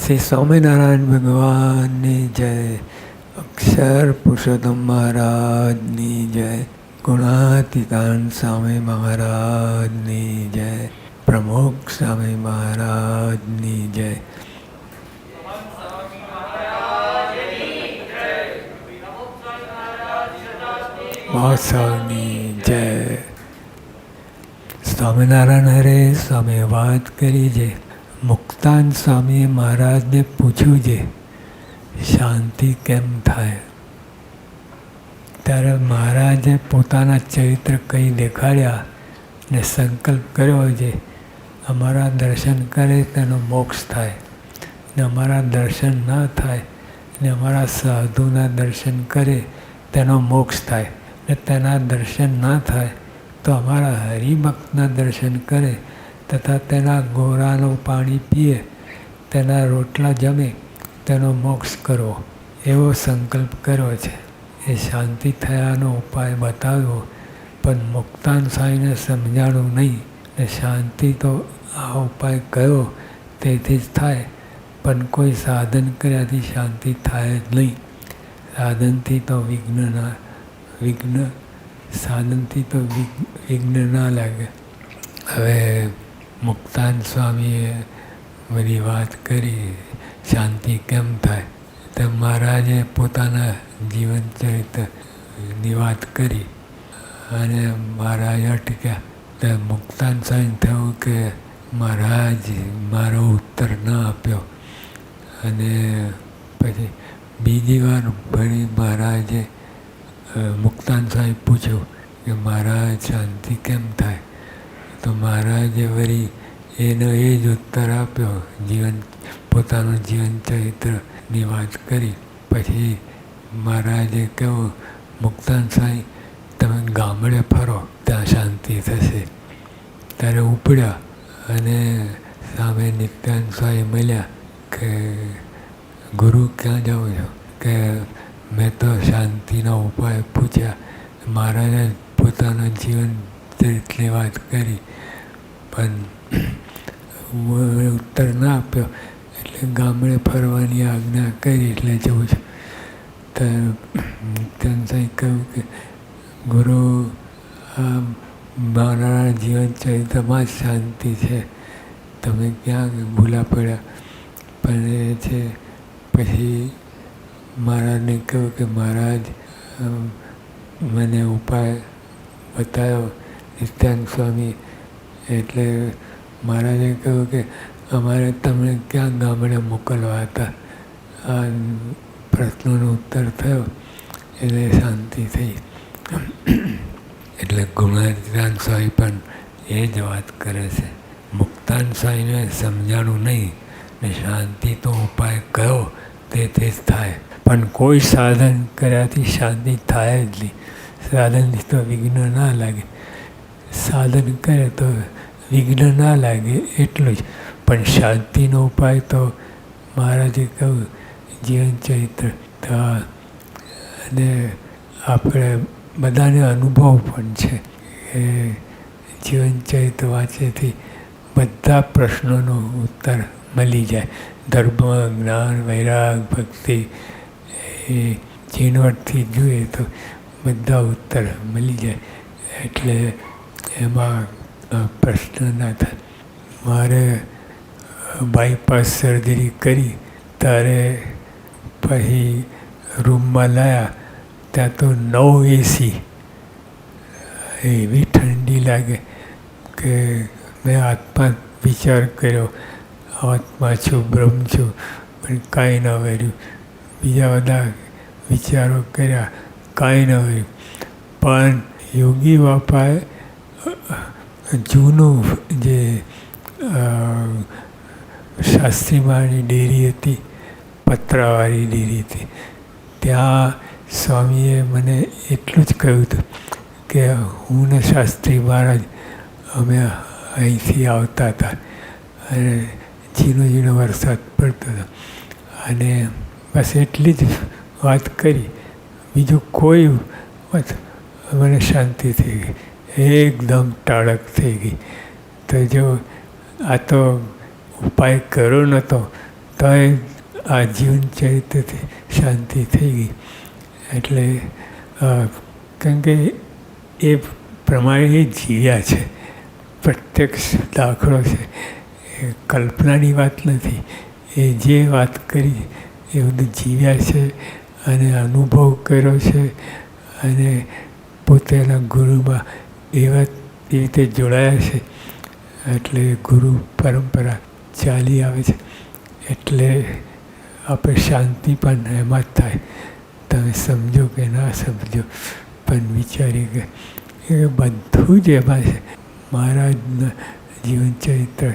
શ્રી સ્વામિનારાયણ ભગવાનની જય, અક્ષર પુરુષોત્તમ મહારાજની જય, ગુણાતીતાન સ્વામી મહારાજની જય, પ્રમુખ સ્વામી મહારાજની જય. મહોત્સવની જય. સ્વામિનારાયણ હરે સ્વામીએ વાત કરી છે. મુક્તાન સ્વામીએ મહારાજને પૂછ્યું છે શાંતિ કેમ થાય, ત્યારે મહારાજે પોતાના ચરિત્ર કંઈ દેખાડ્યા ને સંકલ્પ કર્યો છે અમારા દર્શન કરે તેનો મોક્ષ થાય, ને અમારા દર્શન ના થાય ને અમારા સાધુના દર્શન કરે તેનો મોક્ષ થાય, ને તેના દર્શન ના થાય તો અમારા હરિભક્તના દર્શન કરે તથા તેના ગોરાનું પાણી પીએ, તેના રોટલા જમે તેનો મોક્ષ કરવો, એવો સંકલ્પ કર્યો છે. એ શાંતિ થયાનો ઉપાય બતાવ્યો, પણ મુક્તાન સ્વામીને સમજાણું નહીં. ને શાંતિ તો આ ઉપાય કયો તેથી જ થાય, પણ કોઈ સાધન કર્યાથી શાંતિ થાય જ નહીં. સાધનથી તો વિઘ્ન ના લાગે. હવે મુક્તાન સ્વામીએ બધી વાત કરી શાંતિ કેમ થાય, તો મહારાજે પોતાના જીવન ચરિત્રની વાત કરી અને મહારાજ અટક્યા. તો મુક્તાન સ્વામી થયું કે મહારાજ મારો ઉત્તર ન આપ્યો, અને પછી બીજી વાર ફરી મહારાજે મુક્તાન સ્વામી પૂછ્યું કે મહારાજ શાંતિ કેમ થાય, તો મહારાજે વળી એનો એ જ ઉત્તર આપ્યો, પોતાનું જીવન ચરિત્રની વાત કરી. પછી મહારાજે કહ્યું મુક્તાન સ્વામી તમે ગામડે ફરો ત્યાં શાંતિ થશે. ત્યારે ઉપડ્યા અને સામે નિત્યાનંદ સ્વામી મળ્યા કે ગુરુ ક્યાં જાઓ છો, કે મેં તો શાંતિનો ઉપાય પૂછ્યા. મહારાજે પોતાના જીવન ચરિત્રની વાત કરી પણ ઉત્તર ના આપ્યો, એટલે ગામડે ફરવાની આજ્ઞા કરી એટલે જવું છું. તો નિત્યાનંદ સ્વામી કહ્યું કે ગુરુ આ મારા જીવન ચરિત્રમાં જ શાંતિ છે, તમે ક્યાં ભૂલા પડ્યા. પણ એ છે પછી મહારાજને કહ્યું કે મહારાજ મને ઉપાય બતાવ્યો નિત્યાનંદ સ્વામી. એટલે મહારાજે કહ્યું કે અમારે તમને ક્યાં ગામડે મોકલવા હતા. આ પ્રશ્નોનો ઉત્તર થયો એટલે શાંતિ થઈ. એટલે ગુણાતીતાન સ્વામી પણ એ જ વાત કરે છે. મુક્તાન સ્વામીને સમજાણું નહીં ને શાંતિ તો ઉપાય કયો તેથી જ થાય, પણ કોઈ સાધન કર્યાથી શાંતિ થાય જ નહીં. સાધનથી તો વિઘ્ન ના લાગે, સાધન કરે તો વિઘ્ન ના લાગે એટલું જ. પણ શાંતિનો ઉપાય તો મહારાજે કહ્યું જીવન ચરિત્ર. અને આપણે બધાને અનુભવ પણ છે કે જીવન ચરિત્ર વાંચેથી બધા પ્રશ્નોનો ઉત્તર મળી જાય. ધર્મ, જ્ઞાન, વૈરાગ, ભક્તિ એ ઝીણવટથી જોઈએ તો બધા ઉત્તર મળી જાય. એટલે એમાં પ્રશ્ન ના થાય. મારે બાયપાસ સર્જરી કરી ત્યારે પછી રૂમમાં લાવ્યા ત્યાં તો 9 AC, એવી ઠંડી લાગે કે મેં આત્મા વિચાર કર્યો આત્મા છું, બ્રહ્મ છું, પણ કાંઈ ન વર્યું. બીજા બધા વિચારો કર્યા, કાંઈ ન વર્યું. પણ યોગી બાપાએ જૂનું જે શાસ્ત્રીમાની ડેરી હતી, પતરાવાળી ડેરી હતી, ત્યાં સ્વામીએ મને એટલું જ કહ્યું હતું કે હું ને શાસ્ત્રી મહારાજ અમે અહીંથી આવતા હતા અને ઝીણો ઝીણો વરસાદ પડતો હતો, અને બસ એટલી જ વાત કરી. બીજું કોઈ વાત મને શાંતિ થઈ ગઈ, એકદમ ટાળક થઈ ગઈ. તો જો આ તો ઉપાય કર્યો નહોતો તોય આ જીવન ચરિત્રથી શાંતિ થઈ ગઈ. એટલે કારણ કે એ પ્રમાણે એ જીવ્યા છે, પ્રત્યક્ષ દાખલો છે, એ કલ્પનાની વાત નથી. એ જે વાત કરી એ બધું જીવ્યા છે અને અનુભવ કર્યો છે અને પોતાના ગુરુમાં એવી રીતે જોડાયા છે. એટલે ગુરુ પરંપરા ચાલી આવે છે. એટલે આપણે શાંતિ પણ એમાં જ થાય. તમે સમજો કે ના સમજો, પણ વિચારી કે એ બધું જ એમાં છે. મહારાજના જીવનચરિત્ર,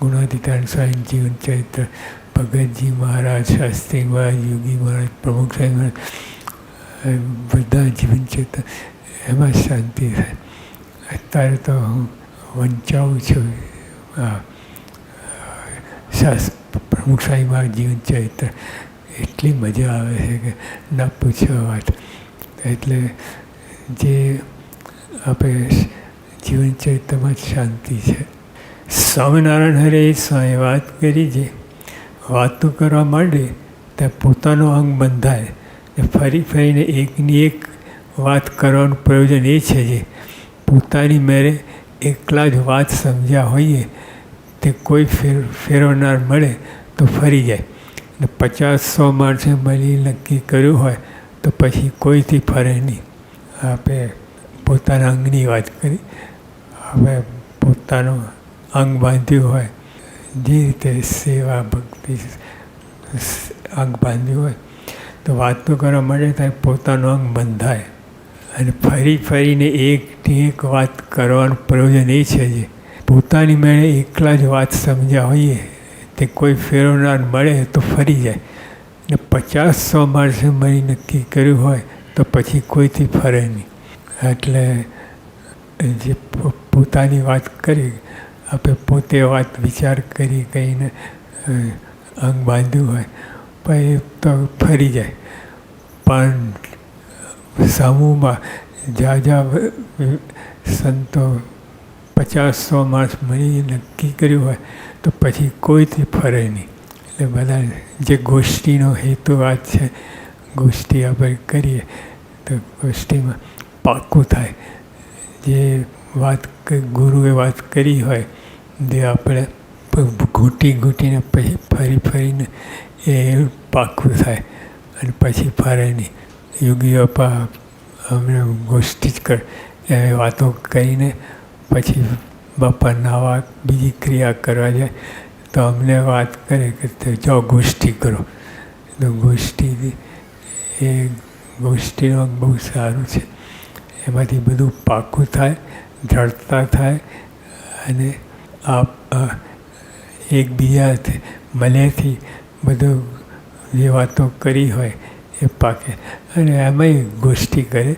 ગુણાતીતાનંદ સ્વામી જીવનચરિત્ર, ભગતજી મહારાજ, શાસ્ત્રી મહારાજ, યોગી મહારાજ, પ્રમુખ સ્વામી મહારાજ, બધા જીવનચરિત્ર એમાં શાંતિ થાય. અત્યારે તો હું વંચાવું છું પ્રમુખ સ્વામી મહારાજ જીવનચરિત્ર. એટલી મજા આવે છે કે ના પૂછો વાત. એટલે જે આપણે જીવનચરિત્રમાં જ શાંતિ છે. સ્વામિનારાયણ હરે સ્વામી વાત કરી છે, વાતો કરવા માંડે ત્યાં પોતાનો અંગ બંધાય. ફરી ફરીને એકની એક વાત કરવાનું પ્રયોજન એ છે જે પોતાની મેરે એકલા જ વાત સમજ્યા હોઈએ તે કોઈ ફેરવનાર મળે તો ફરી જાય. ને 50-100 માણસે મળી નક્કી કર્યું હોય તો પછી કોઈથી ફરે નહીં. આપણે પોતાના અંગની વાત કરી. હવે પોતાનું અંગ બાંધ્યું હોય, જે રીતે સેવા ભક્તિ અંગ બાંધ્યું હોય તો વાતો કરવા માટે ત્યારે પોતાનું અંગ બંધાય. અને ફરી ફરીને એકની એક વાત કરવાનું પ્રયોજન એ છે જે પોતાની મેળે એકલા જ વાત સમજ્યા હોઈએ તે કોઈ ફેરવનાર મળે તો ફરી જાય. ને 50-100 માણસે મળી નક્કી કર્યું હોય તો પછી કોઈથી ફરે નહીં. એટલે જે પોતાની વાત કરી, આપણે પોતે વાત વિચાર કરી કહીને અંગ બાંધ્યું હોય પછી તો ફરી જાય. પણ સમૂહમાં જ્યાં સંતો 50-100 માણસ મળી નક્કી કર્યું હોય તો પછી કોઈથી ફરે નહીં. એટલે બધા જે ગોષ્ઠીનો હેતુ વાત છે, ગોષ્ઠી આપણે કરીએ તો ગોષ્ઠીમાં પાક્કું થાય. જે વાત ગુરુએ વાત કરી હોય જે આપણે ઘૂંટીને પછી ફરી ફરીને એ પાક્કું થાય અને પછી ફરે નહીં. યોગીઓ અમને ગોષ્ઠી જ કર એ વાતો કરીને પછી બાપા નાવા બીજી ક્રિયા કરવા જાય તો અમને વાત કરે કે જાઓ ગોષ્ઠી કરો. તો ગોષ્ઠી એ ગોષ્ઠીનો બહુ સારું છે. એમાંથી બધું પાકું થાય, દ્રઢતા થાય અને એકબીજાથી મળેથી બધું જે વાતો કરી હોય એ પાકે. અને એમાંય ગોષ્ઠી કરે.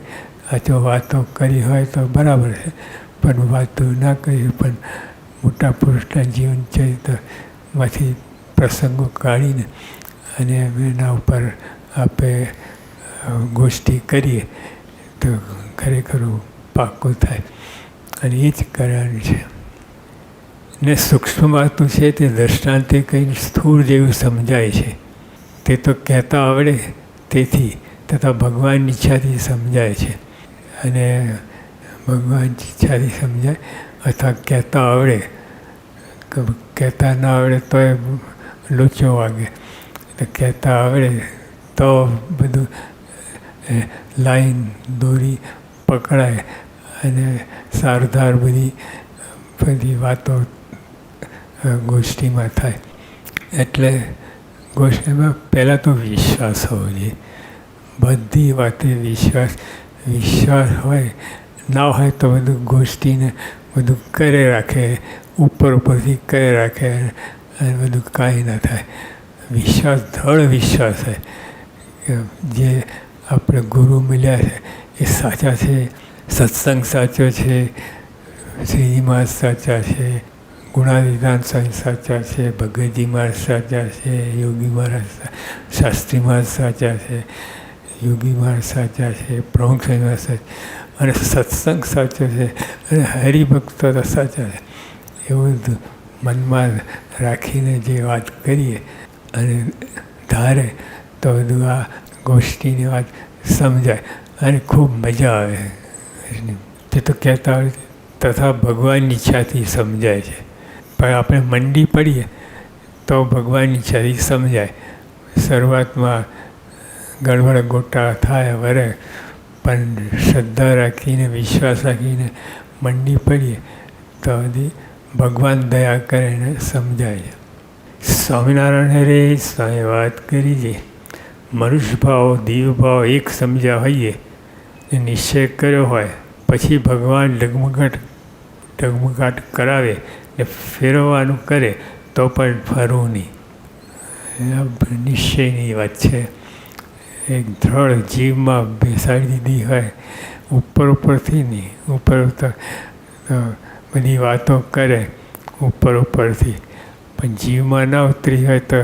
આ તો વાતો કરી હોય તો બરાબર છે, પણ વાતો ના કરી પણ મોટા પુરુષના જીવન ચરિત્રમાંથી પ્રસંગો કાઢીને અને એના ઉપર આપણે ગોષ્ઠી કરીએ તો ખરેખર પાક્કું થાય. અને એ જ કરવાનું છે. ને સૂક્ષ્મ વાતો છે તે દૃષ્ટાંતે કંઈ સ્થૂળ જેવું સમજાય છે. તે તો કહેતા આવડે તેથી તથા ભગવાનની ઈચ્છાથી સમજાય છે. અને ભગવાનની ઈચ્છાથી સમજાય અથવા કહેતા આવડે, કહેતા ના આવડે તો એ લોચો વાગે. તો કહેતા આવડે તો બધું લાઈન દોરી પકડાય અને સારધાર બધી વાતો ગોષ્ઠીમાં થાય. એટલે ગોષ્ઠીમાં પહેલાં તો વિશ્વાસ હોવો જોઈએ. બધી વાતે વિશ્વાસ હોય. ના હોય તો બધું ગોષ્ઠીને બધું કરે રાખે, ઉપરથી કરે રાખે અને બધું કાંઈ ના થાય. વિશ્વાસ, દ્રઢ વિશ્વાસ છે કે જે આપણે ગુરુ મળ્યા છે એ સાચા છે, સત્સંગ સાચો છે, શ્રીજી મહારાજ સાચા છે, ગુણાતીતાનંદ સ્વામી સાચા છે, ભગતજી મહારાજ સાચા છે, યોગી મહારાજ, શાસ્ત્રી મહારાજ સાચા છે, યોગી મહારાજ સાચા છે, પ્રમુખ સ્વામી મહારાજ સાચા, અને સત્સંગ સાચો છે અને હરિભક્તો સાચા છે. એવું બધું મનમાં રાખીને જે વાત કરીએ અને ધારે તો બધું આ ગોષ્ઠીની વાત સમજાય અને ખૂબ મજા આવે. તે તો કહેતા હોય તથા ભગવાનની ઈચ્છાથી સમજાય છે, પણ આપણે મંડી પડીએ તો ભગવાનની ઈચ્છાથી સમજાય. શરૂઆતમાં ગડબડ ગોટા થાય વરે, પણ શ્રદ્ધા રાખીને વિશ્વાસ રાખીને મંડી પડીએ તો બધી ભગવાન દયા કરીને સમજાય છે. સ્વામિનારાયણ હરે સ્વામી વાત કરી છે, મનુષ્ય ભાવ દીવ ભાવ એક સમજ્યા હોઈએ ને નિશ્ચય કર્યો હોય પછી ભગવાન ડગમગાટ કરાવે ને ફેરવવાનું કરે તો પણ ફરવું નહીં. નિશ્ચયની વાત છે. એક દ્રઢ જીવમાં બેસાડી દીધી હોય, ઉપરથી નહીં. ઉપર બધી વાતો કરે ઉપરથી, પણ જીવમાં ના ઉતરી હોય તો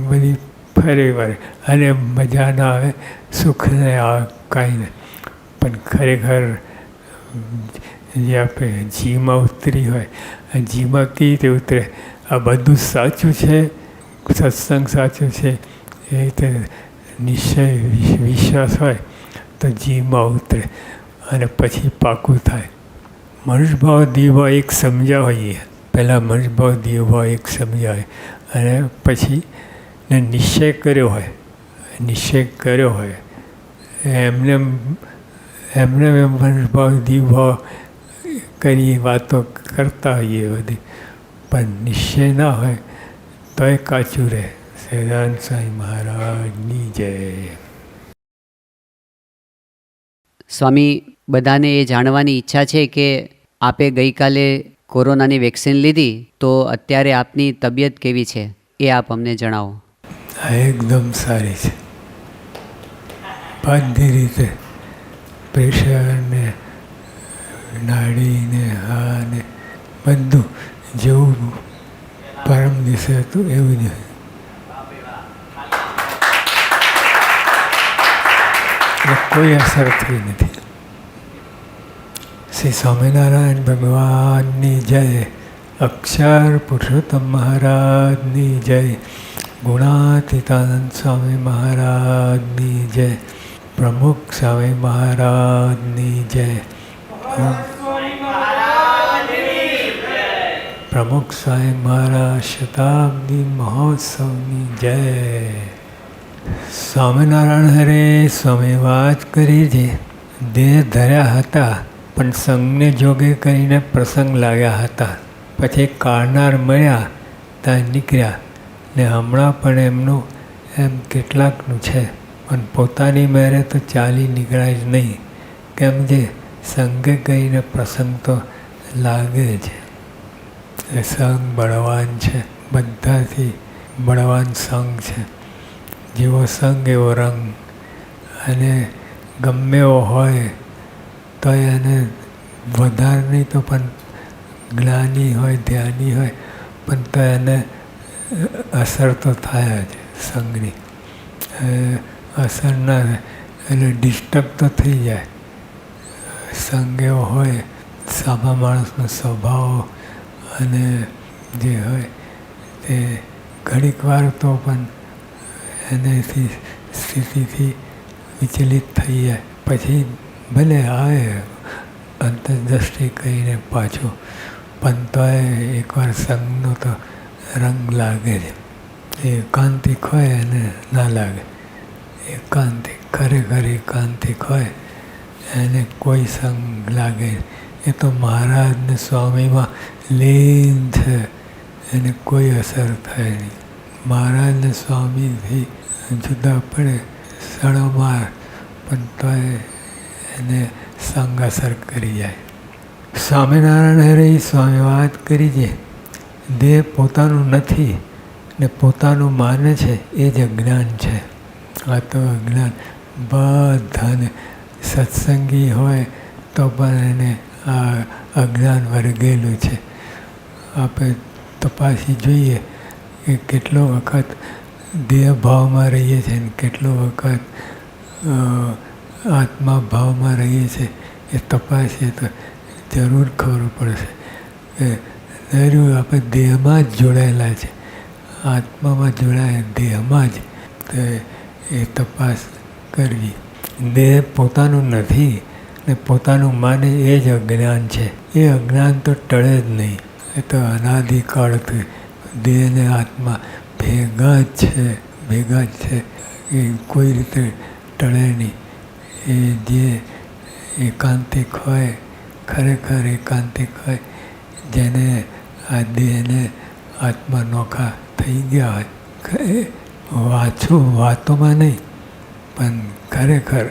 બધી ફરે વળે અને મજા ના આવે, સુખ ને આવે કાંઈ નહીં. પણ ખરેખર જે આપણે જીવમાં ઉતરી હોય, આ જીવમાં કેવી રીતે ઉતરે? આ બધું સાચું છે, સત્સંગ સાચું છે, એ રીતે નિશ્ચય વિશ્વાસ હોય તો જીવમાં ઉતરે અને પછી પાકું થાય. મનુષ્યભાવ દીવભાવ એક સમજ્યા હોઈએ, પહેલાં મનુષ્યભાવ દીવભાવ એક સમજ્યા હોય અને પછી ને નિશ્ચય કર્યો હોય એમને મનુષ્યભાવ દીવભાવ કરી વાતો કરતા હોઈએ બધી, પણ નિશ્ચય ના હોય તો એ કાચું રહે. સહજાનંદ સ્વામી મહારાજની જય. સ્વામી, બધાને એ જાણવાની ઈચ્છા છે કે આપે ગઈકાલે કોરોનાની વેક્સિન લીધી તો અત્યારે આપની તબિયત કેવી છે, એ આપ અમને જણાવો. એકદમ સારી છે, બધી રીતે. પ્રેશર ને નાડી ને હા ને બધું જેવું પરમ દિવસે હતું એવું જ. કોઈ અસર થઈ નથી. શ્રી સ્વામિનારાયણ ભગવાનની જય. અક્ષર પુરુષોત્તમ મહારાજની જય. ગુણાતીતાનંદ સ્વામી મહારાજની જય. પ્રમુખ સ્વામી મહારાજની જય. પ્રમુખ સ્વામી મહારાજ શતાબ્દી મહોત્સવની જય. સ્વામિનારાયણ હરે સ્વામી વાત કરી છે, દેહ ધર્યા હતા પણ સંઘને જોગે કરીને પ્રસંગ લાગ્યા હતા. પછી કારનાર મળ્યા ત્યાં નીકળ્યા ને હમણાં પણ એમનું એમ કેટલાકનું છે, પણ પોતાની મેરે તો ચાલી નીકળાય જ નહીં. કેમ જે સંઘે કરીને પ્રસંગ તો લાગે છે. એ સંઘ બળવાન છે, બધાથી બળવાન સંઘ છે. જેવો સંઘ એવો રંગ. અને ગમે એવો હોય તો એને વધારે નહીં તો પણ જ્ઞાની હોય, ધ્યાની હોય, પણ તો એને અસર તો થાય જ સંઘની. અસર ના થાય એટલે ડિસ્ટર્બ તો થઈ જાય. સંઘ એવો હોય, સામા માણસનો સ્વભાવ અને જે હોય તે ઘડીક વાર તો પણ એનેથી સ્થિતિથી વિચલિત થઈ જાય. પછી ભલે આવે અંતરદ્રષ્ટિ કરીને પાછો, પણ તોય એકવાર સંઘનો તો રંગ લાગે છે. એકાંતિક હોય અને ના લાગે. એકાંતિક, ખરેખર એકાંતિક હોય એને કોઈ સંગ લાગે. એ તો મહારાજને સ્વામીમાં લીન છે, એને કોઈ અસર થાય નહીં. મહારાજને સ્વામીથી જુદા પડે સણોમાર, પણ તોય એને સંગ અસર કરી જાય. સ્વામિનારાયણ હરે સ્વામી વાત કરી છે, દેહ પોતાનું નથી ને પોતાનું માને છે એ જ અજ્ઞાન છે. આ તો અજ્ઞાન બધાને સત્સંગી હોય તો પણ એને આ અજ્ઞાન વર્ગેલું છે. આપણે તપાસી જોઈએ કે કેટલો વખત દેહ ભાવમાં રહીએ છીએ ને કેટલો વખત આત્મા ભાવમાં રહીએ છીએ. એ તપાસીએ તો જરૂર ખબર પડશે કે દરેક આપણે દેહમાં જ જોડાયેલા છે. આત્મામાં જોડાય, દેહમાં જ, તો એ તપાસ કરવી. દેહ પોતાનું નથી ને પોતાનું માને એ જ અજ્ઞાન છે. એ અજ્ઞાન તો ટળે જ નહીં. એ તો અનાદિકાળથી દેહ ને આત્મા ભેગા જ છે. એ કોઈ રીતે ટળે નહીં. એ જે એકાંતિક હોય, ખરેખર એકાંતિક હોય, જેને આ દેહને આત્મા નોખા થઈ ગયા હોય, વાતોમાં નહીં પણ ખરેખર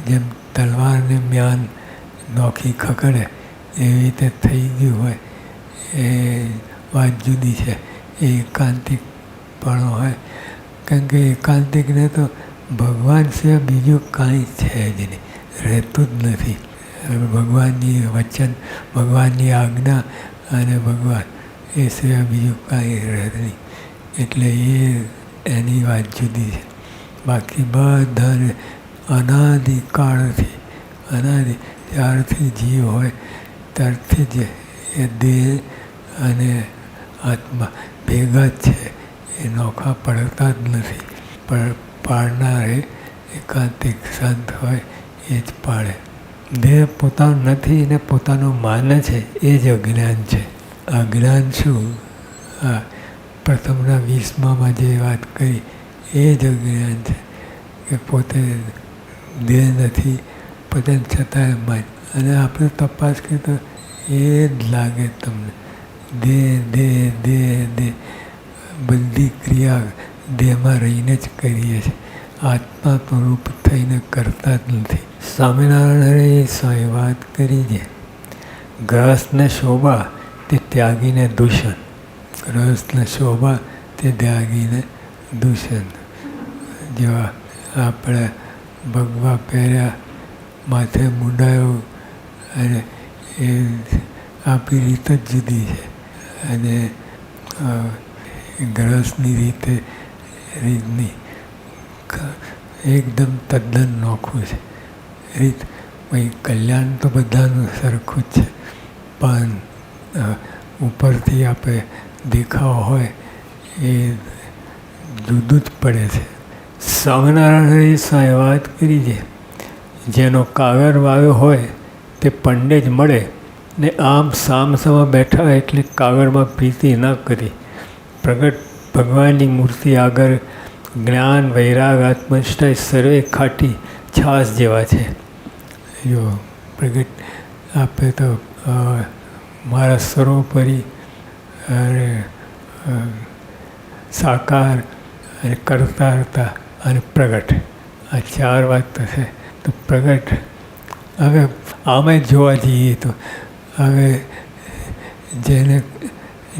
જેમ તલવારને મ્યાન નોખી ખકડે એવી રીતે થઈ ગયું હોય, એ વાત જુદી છે. એ એકાંતિકપણો હોય. કારણ કે એકાંતિકને તો ભગવાન સિવાય બીજું કાંઈ છે જ નહીં, રહેતું જ નથી. ભગવાનની વચન, ભગવાનની આજ્ઞા અને ભગવાન એ સિવાય બીજું કાંઈ રહે નહીં. એટલે એની વાત જુદી છે. બાકી બધાને અનાદિકાળથી ત્યારથી જીવ હોય ત્યારથી જ એ દેહ અને આત્મા ભેગા જ છે. એ નોખા પડતા જ નથી. પણ પાડનાર એકાંતિક સંત હોય એ જ પાડે. દેહ પોતાનું નથી ને પોતાનું માને છે એ જ અજ્ઞાન છે. અજ્ઞાન શું? આ પ્રથમના 20માં જે વાત કરી એ જ અજ્ઞાન છે કે પોતે દેહ નથી, પોતે છતાંય માન. અને આપણે તપાસ કરીએ તો એ જ લાગે તમને. દેહ બધી ક્રિયા દેહમાં રહીને જ કરીએ છીએ. આત્મા રૂપ થઈને કરતા જ નથી. સ્વામિનારાયણે એ વાત કરી છે, ગ્રહસ્થને શોભા તે ત્યાગીને દૂષણ. ગ્રહસ્થને શોભા તે ત્યાગીને દૂષણ. જેવા આપણે ભગવા પહેર્યા, માથે મુંડાયો, અને એ આપણી રીત જ જુદી છે. અને ગ્રહસ્થની રીતની એકદમ તદ્દન નોખું છે. રીત ભાઈ કલ્યાણ તો બધાનું સરખું જ છે, પણ ઉપરથી આપણે દેખાવ હોય એ જુદું જ પડે છે. સ્વામિનારાયણે વાત કરી છે, જેનો કાગર વાવ્યો હોય તે પંડે જ મળે ને આમ સામસામા બેઠા એટલે કાગળમાં પ્રીતિ ન કરી. પ્રગટ ભગવાનની મૂર્તિ આગળ જ્ઞાન, વૈરાગ, આત્મનિષ્ઠા સર્વે ખાટી છાશ જેવા છે. જો પ્રગટ આપે તો મારા સર્વોપરી અને સાકાર અને કરતા હતા અને પ્રગટ, આ 4 વાત થશે. તો પ્રગટ હવે આમે જોવા જઈએ તો હવે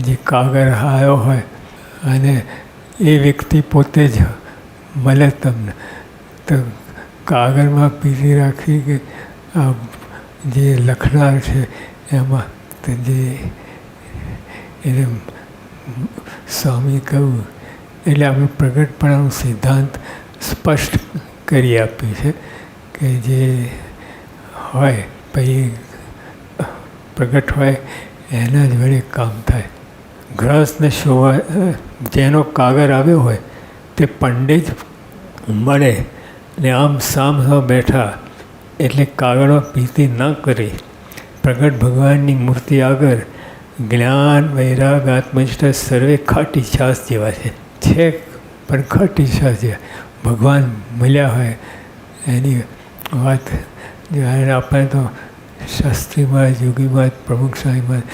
જે કાગળ આવ્યો હોય અને એ વ્યક્તિ પોતે જ મળે તમને, તો કાગળમાં પીધી રાખી કે આ જે લખનાર છે એમાં તો જે એને સ્વામી કહ્યું. એટલે આપણે પ્રગટપણાનું સિદ્ધાંત સ્પષ્ટ કરી આપ્યું છે કે જે હોય પછી પ્રગટ હોય એના જ વડે કામ થાય. ગ્રહસ્થને શોભા, જેનો કાગર આવ્યો હોય તે પંડે જ મળે ને આમ સામસામ બેઠા એટલે કાગળમાં પ્રીતિ ન કરી. પ્રગટ ભગવાનની મૂર્તિ આગળ જ્ઞાન, વૈરાગ, આત્મનિષ્ઠા સર્વે ખાટી છાશ જેવા છે પણ ખાટી છાશ જેવા. ભગવાન મળ્યા હોય એની વાત આપણે તો શાસ્ત્રીમાં, યોગીમાં, પ્રમુખ સ્વામીમાં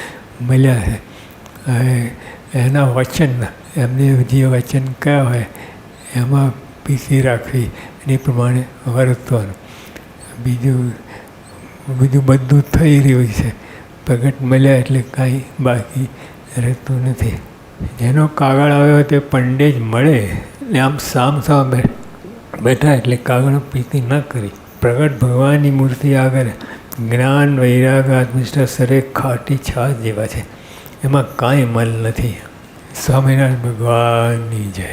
મળ્યા છે. હવે એના વચન, એમને જે વચન કયા હોય એમાં પીસી રાખવી, એની પ્રમાણે વર્તવાનું. બીજું બધું થઈ રહ્યું છે. પ્રગટ મળ્યા એટલે કાંઈ બાકી રહેતું નથી. જેનો કાગળ આવ્યો તે પંડે જ મળે ને આમ સામ બેઠા એટલે કાગળ પ્રીતિ ન કરી. પ્રગટ ભગવાનની મૂર્તિ આગળ જ્ઞાન, વૈરાગ, આત્મનિષ્ઠા સર્વે ખાટી છાશ જેવા છે. એમાં કાંઈ મલ નથી. સ્વામિનારાયણ ભગવાનની જય.